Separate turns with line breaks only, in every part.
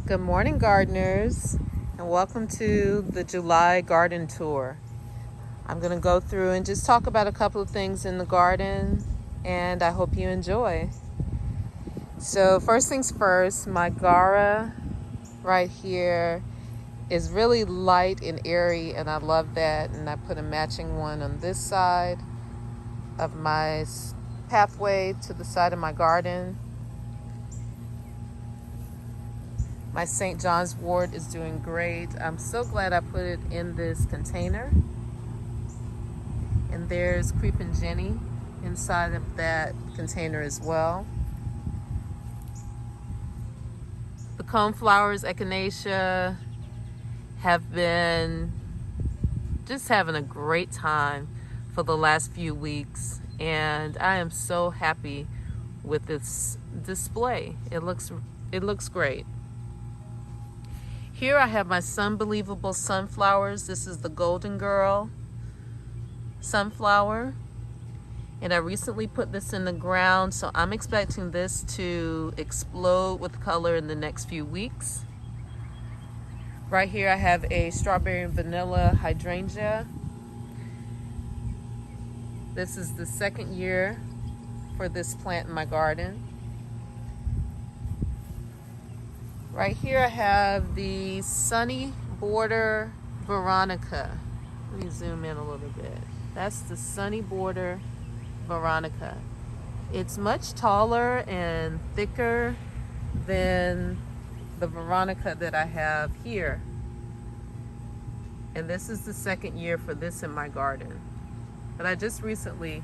Good morning, gardeners, and welcome to the July garden tour. I'm going to go through and just talk about a couple of things in the garden, and I hope you enjoy. So first things first, my Gara right here is really light and airy, and I love that. And I put a matching one on this side of my pathway to the side of my garden. My St. John's wort is doing great. I'm so glad I put it in this container. And there's Crepe Myrtle inside of that container as well. The coneflowers, echinacea, have been just having a great time for the last few weeks. And I am so happy with this display. It looks great. Here I have my Sunbelievable sunflowers. This is the Golden Girl sunflower. And I recently put this in the ground, so I'm expecting this to explode with color in the next few weeks. Right here I have a strawberry and vanilla hydrangea. This is the second year for this plant in my garden. Right here I have the Sunny Border Veronica. Let me zoom in a little bit. That's the Sunny Border Veronica. It's much taller and thicker than the Veronica that I have here. And this is the second year for this in my garden. But I just recently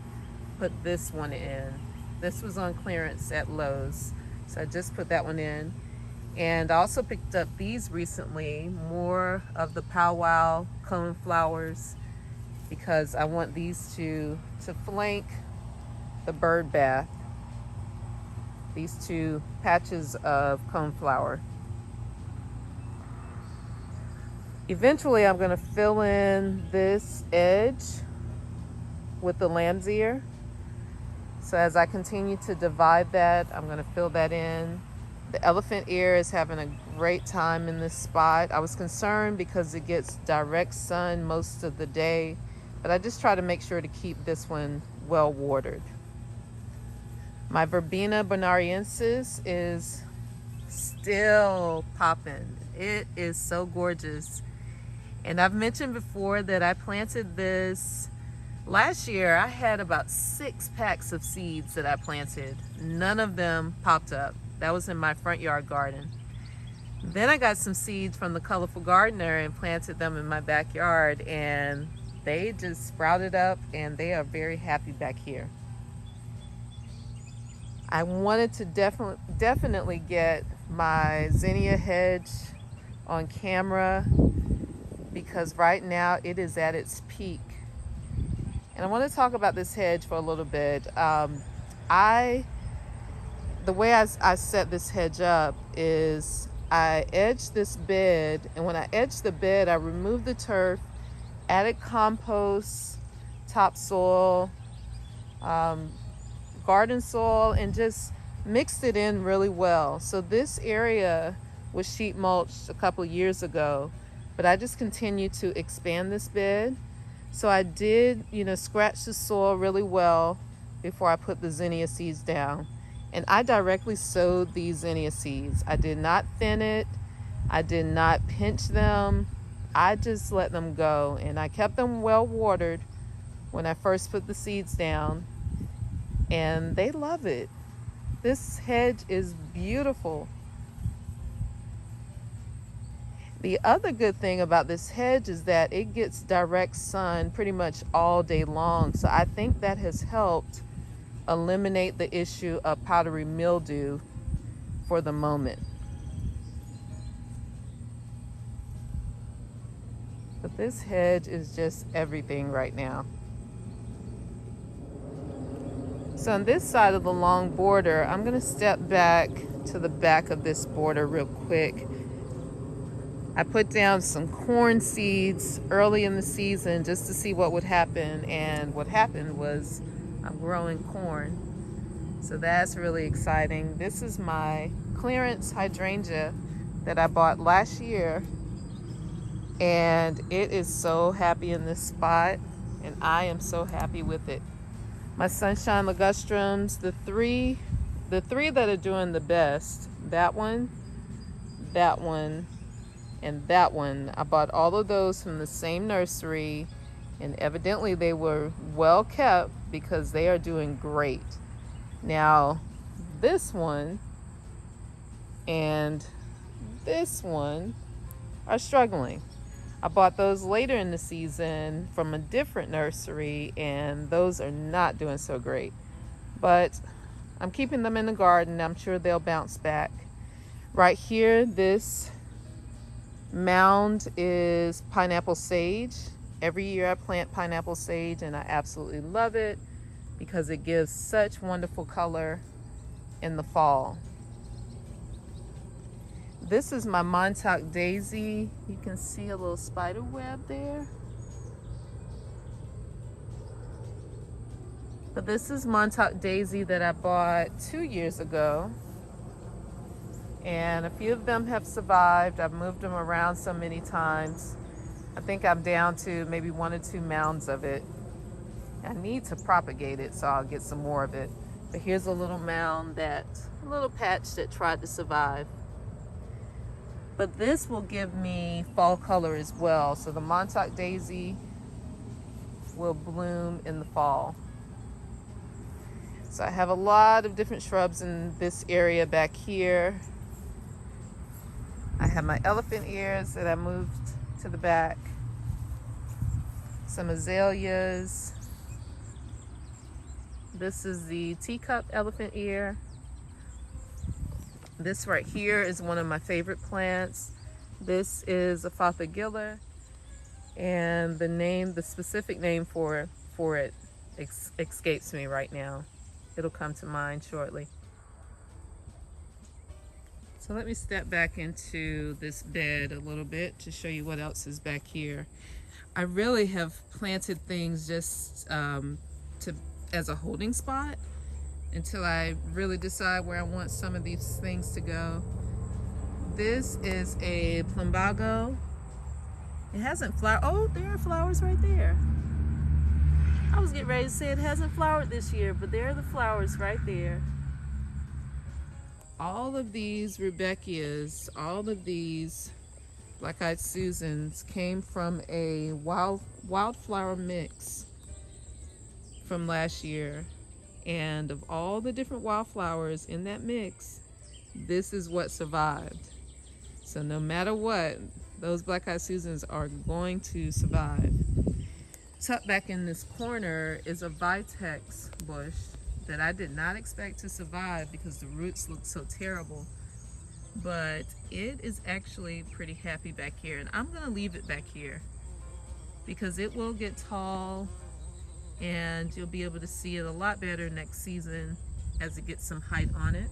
put this one in. This was on clearance at Lowe's, so I just put that one in. And I also picked up these recently, more of the powwow cone flowers, because I want these to flank the bird bath. These two patches of coneflower. Eventually I'm going to fill in this edge with the lamb's ear. So as I continue to divide that, I'm going to fill that in. The elephant ear is having a great time in this spot. I was concerned because it gets direct sun most of the day, but I just try to make sure to keep this one well watered. My Verbena Bonariensis is still popping. It is so gorgeous. And I've mentioned before that I planted this last year. I had about 6 packs of seeds that I planted. None of them popped up. That was in my front yard garden. Then I got some seeds from the Colorful Gardener and planted them in my backyard, and they just sprouted up and they are very happy back here. I wanted to definitely get my Zinnia Hedge on camera because right now it is at its peak. And I want to talk about this hedge for a little bit. The way I set this hedge up is I edged this bed, and when I edged the bed, I removed the turf, added compost, topsoil, garden soil, and just mixed it in really well. So this area was sheet mulched a couple years ago, but I just continued to expand this bed. So I did, scratch the soil really well before I put the zinnia seeds down. And I directly sowed these zinnia seeds. I did not thin it. I did not pinch them. I just let them go. And I kept them well watered when I first put the seeds down. And they love it. This hedge is beautiful. The other good thing about this hedge is that it gets direct sun pretty much all day long. So I think that has helped eliminate the issue of powdery mildew for the moment. But this hedge is just everything right now. So on this side of the long border, I'm going to step back to the back of this border real quick. I put down some corn seeds early in the season just to see what would happen, and what happened was I'm growing corn. So that's really exciting. This is my clearance hydrangea that I bought last year, and it is so happy in this spot, and I am so happy with it. My sunshine Ligustrums, the three that are doing the best, that one, and that one. I bought all of those from the same nursery, and evidently they were well kept because they are doing great. Now, this one and this one are struggling. I bought those later in the season from a different nursery, and those are not doing so great. But I'm keeping them in the garden. I'm sure they'll bounce back. Right here, this mound is pineapple sage. Every year I plant pineapple sage, and I absolutely love it because it gives such wonderful color in the fall. This is my Montauk Daisy. You can see a little spider web there. But this is Montauk Daisy that I bought 2 years ago. And a few of them have survived. I've moved them around so many times. I think I'm down to maybe 1 or 2 mounds of it. I need to propagate it, so I'll get some more of it. But here's a little mound, a little patch that tried to survive. But this will give me fall color as well. So the Montauk Daisy will bloom in the fall. So I have a lot of different shrubs in this area back here. I have my elephant ears that I moved to the back. Some azaleas. This is the teacup elephant ear. This right here is one of my favorite plants. This is a Fothergilla, and the specific name for it escapes me right now. It'll come to mind shortly. So let me step back into this bed a little bit to show you what else is back here. I really have planted things just as a holding spot until I really decide where I want some of these things to go. This is a Plumbago. It hasn't flowered. Oh, there are flowers right there. I was getting ready to say it hasn't flowered this year, but there are the flowers right there. All of these Rebecchias, all of these Black-Eyed Susans came from a wildflower mix from last year. And of all the different wildflowers in that mix, this is what survived. So no matter what, those Black-Eyed Susans are going to survive. Tucked back in this corner is a Vitex bush that I did not expect to survive because the roots look so terrible. But it is actually pretty happy back here, and I'm gonna leave it back here because it will get tall and you'll be able to see it a lot better next season as it gets some height on it.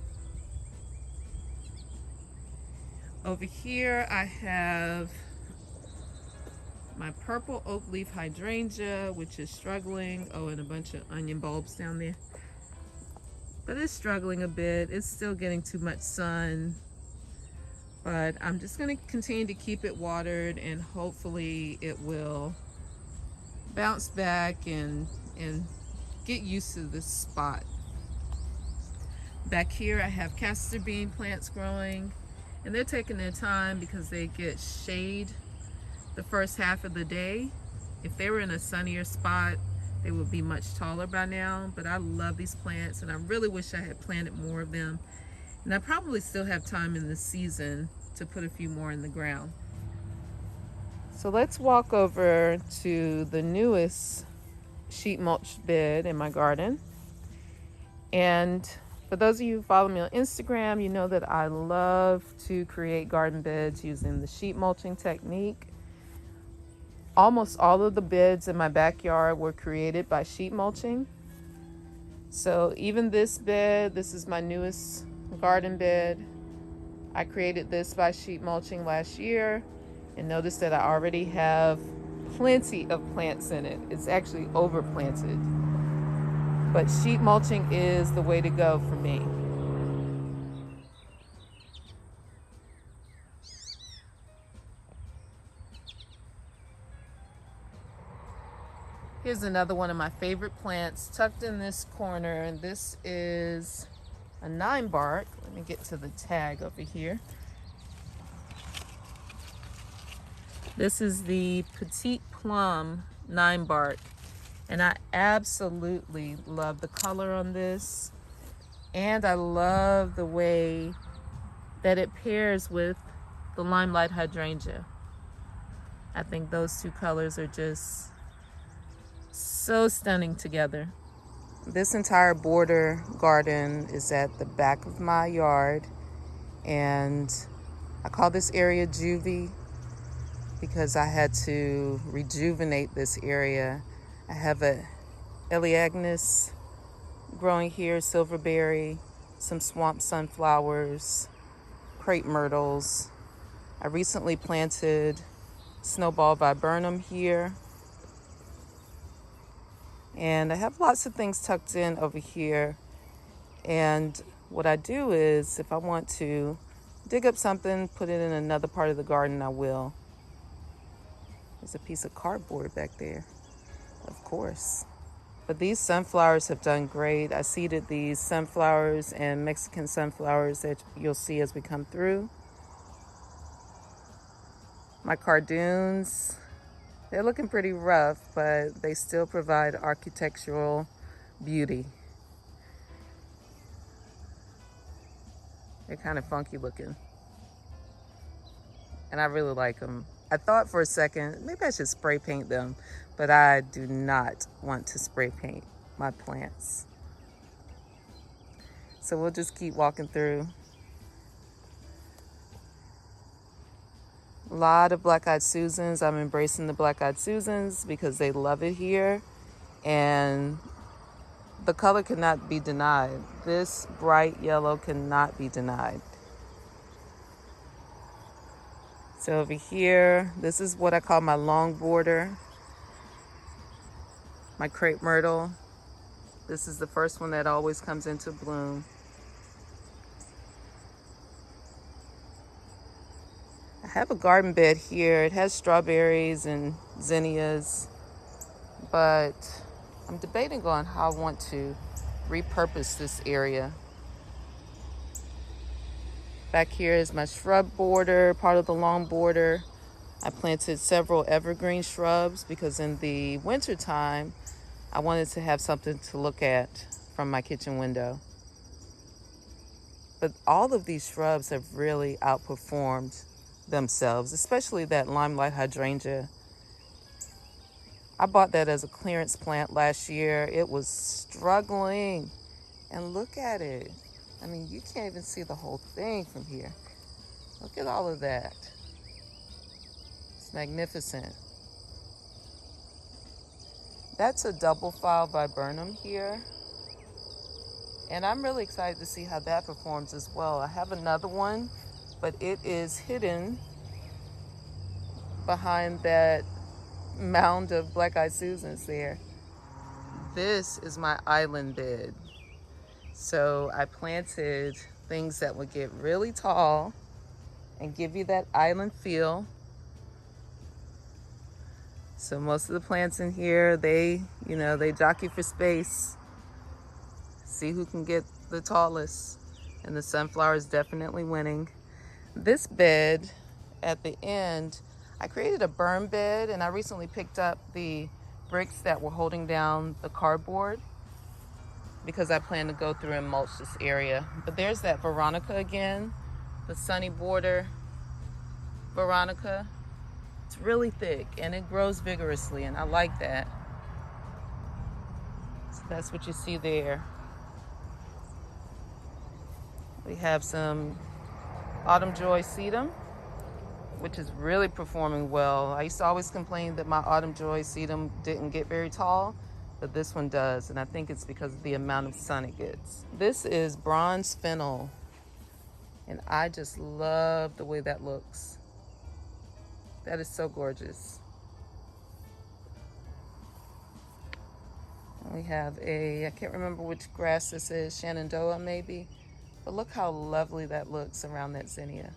Over here I have my purple oak leaf hydrangea, which is struggling. Oh, and a bunch of onion bulbs down there. But it's struggling a bit. It's still getting too much sun. But I'm just gonna continue to keep it watered, and hopefully it will bounce back and get used to this spot. Back here I have castor bean plants growing, and they're taking their time because they get shade the first half of the day. If they were in a sunnier spot, they would be much taller by now. But I love these plants, and I really wish I had planted more of them. And I probably still have time in this season to put a few more in the ground. So let's walk over to the newest sheet mulch bed in my garden. And for those of you who follow me on Instagram, you know that I love to create garden beds using the sheet mulching technique. Almost all of the beds in my backyard were created by sheet mulching. So even this bed, this is my newest garden bed. I created this by sheet mulching last year, and notice that I already have plenty of plants in it. It's actually overplanted. But sheet mulching is the way to go for me. Here's another one of my favorite plants tucked in this corner, and this is a 9-bark. Let me get to the tag over here. This is the Petite Plum 9-bark, and I absolutely love the color on this, and I love the way that it pairs with the Limelight Hydrangea. I think those two colors are just so stunning together. This entire border garden is at the back of my yard, and I call this area Juvie because I had to rejuvenate this area. I have a Eleagnus growing here, silverberry, some swamp sunflowers, crepe myrtles. I recently planted snowball viburnum here. And I have lots of things tucked in over here. And what I do is, if I want to dig up something, put it in another part of the garden, I will. There's a piece of cardboard back there, of course. But these sunflowers have done great. I seeded these sunflowers and Mexican sunflowers that you'll see as we come through. My cardoons, they're looking pretty rough, but they still provide architectural beauty. They're kind of funky looking, and I really like them. I thought for a second, maybe I should spray paint them, but I do not want to spray paint my plants. So we'll just keep walking through. A lot of black-eyed Susans. I'm embracing the black-eyed Susans because they love it here, and the color cannot be denied. This bright yellow cannot be denied. So over here, this is what I call my long border, my Crepe Myrtle. This is the first one that always comes into bloom. I have a garden bed here. It has strawberries and zinnias, but I'm debating on how I want to repurpose this area. Back here is my shrub border, part of the long border. I planted several evergreen shrubs because in the winter time, I wanted to have something to look at from my kitchen window. But all of these shrubs have really outperformed themselves, especially that Limelight Hydrangea. I bought that as a clearance plant last year. It was struggling, and look at it. I mean, you can't even see the whole thing from here. Look at all of that. It's magnificent. That's a double file viburnum here, and I'm really excited to see how that performs as well. I have another one, but it is hidden behind that mound of black-eyed Susans there. This is my island bed. So I planted things that would get really tall and give you that island feel. So most of the plants in here, they jockey for space. See who can get the tallest. And the sunflower is definitely winning. This bed at the end, I created a berm bed, and I recently picked up the bricks that were holding down the cardboard because I plan to go through and mulch this area. But there's that Veronica again, the sunny border Veronica. It's really thick and it grows vigorously, and I like that. So that's what you see there. We have some Autumn Joy sedum, which is really performing well. I used to always complain that my Autumn Joy sedum didn't get very tall, but this one does, and I think it's because of the amount of sun it gets. This is bronze fennel, and I just love the way that looks. That is so gorgeous. And we have I can't remember which grass this is, Shenandoah maybe, but look how lovely that looks around that zinnia.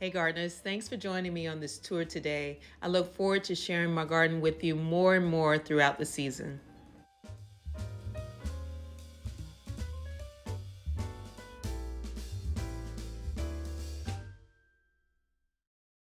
Hey gardeners, thanks for joining me on this tour today. I look forward to sharing my garden with you more and more throughout the season.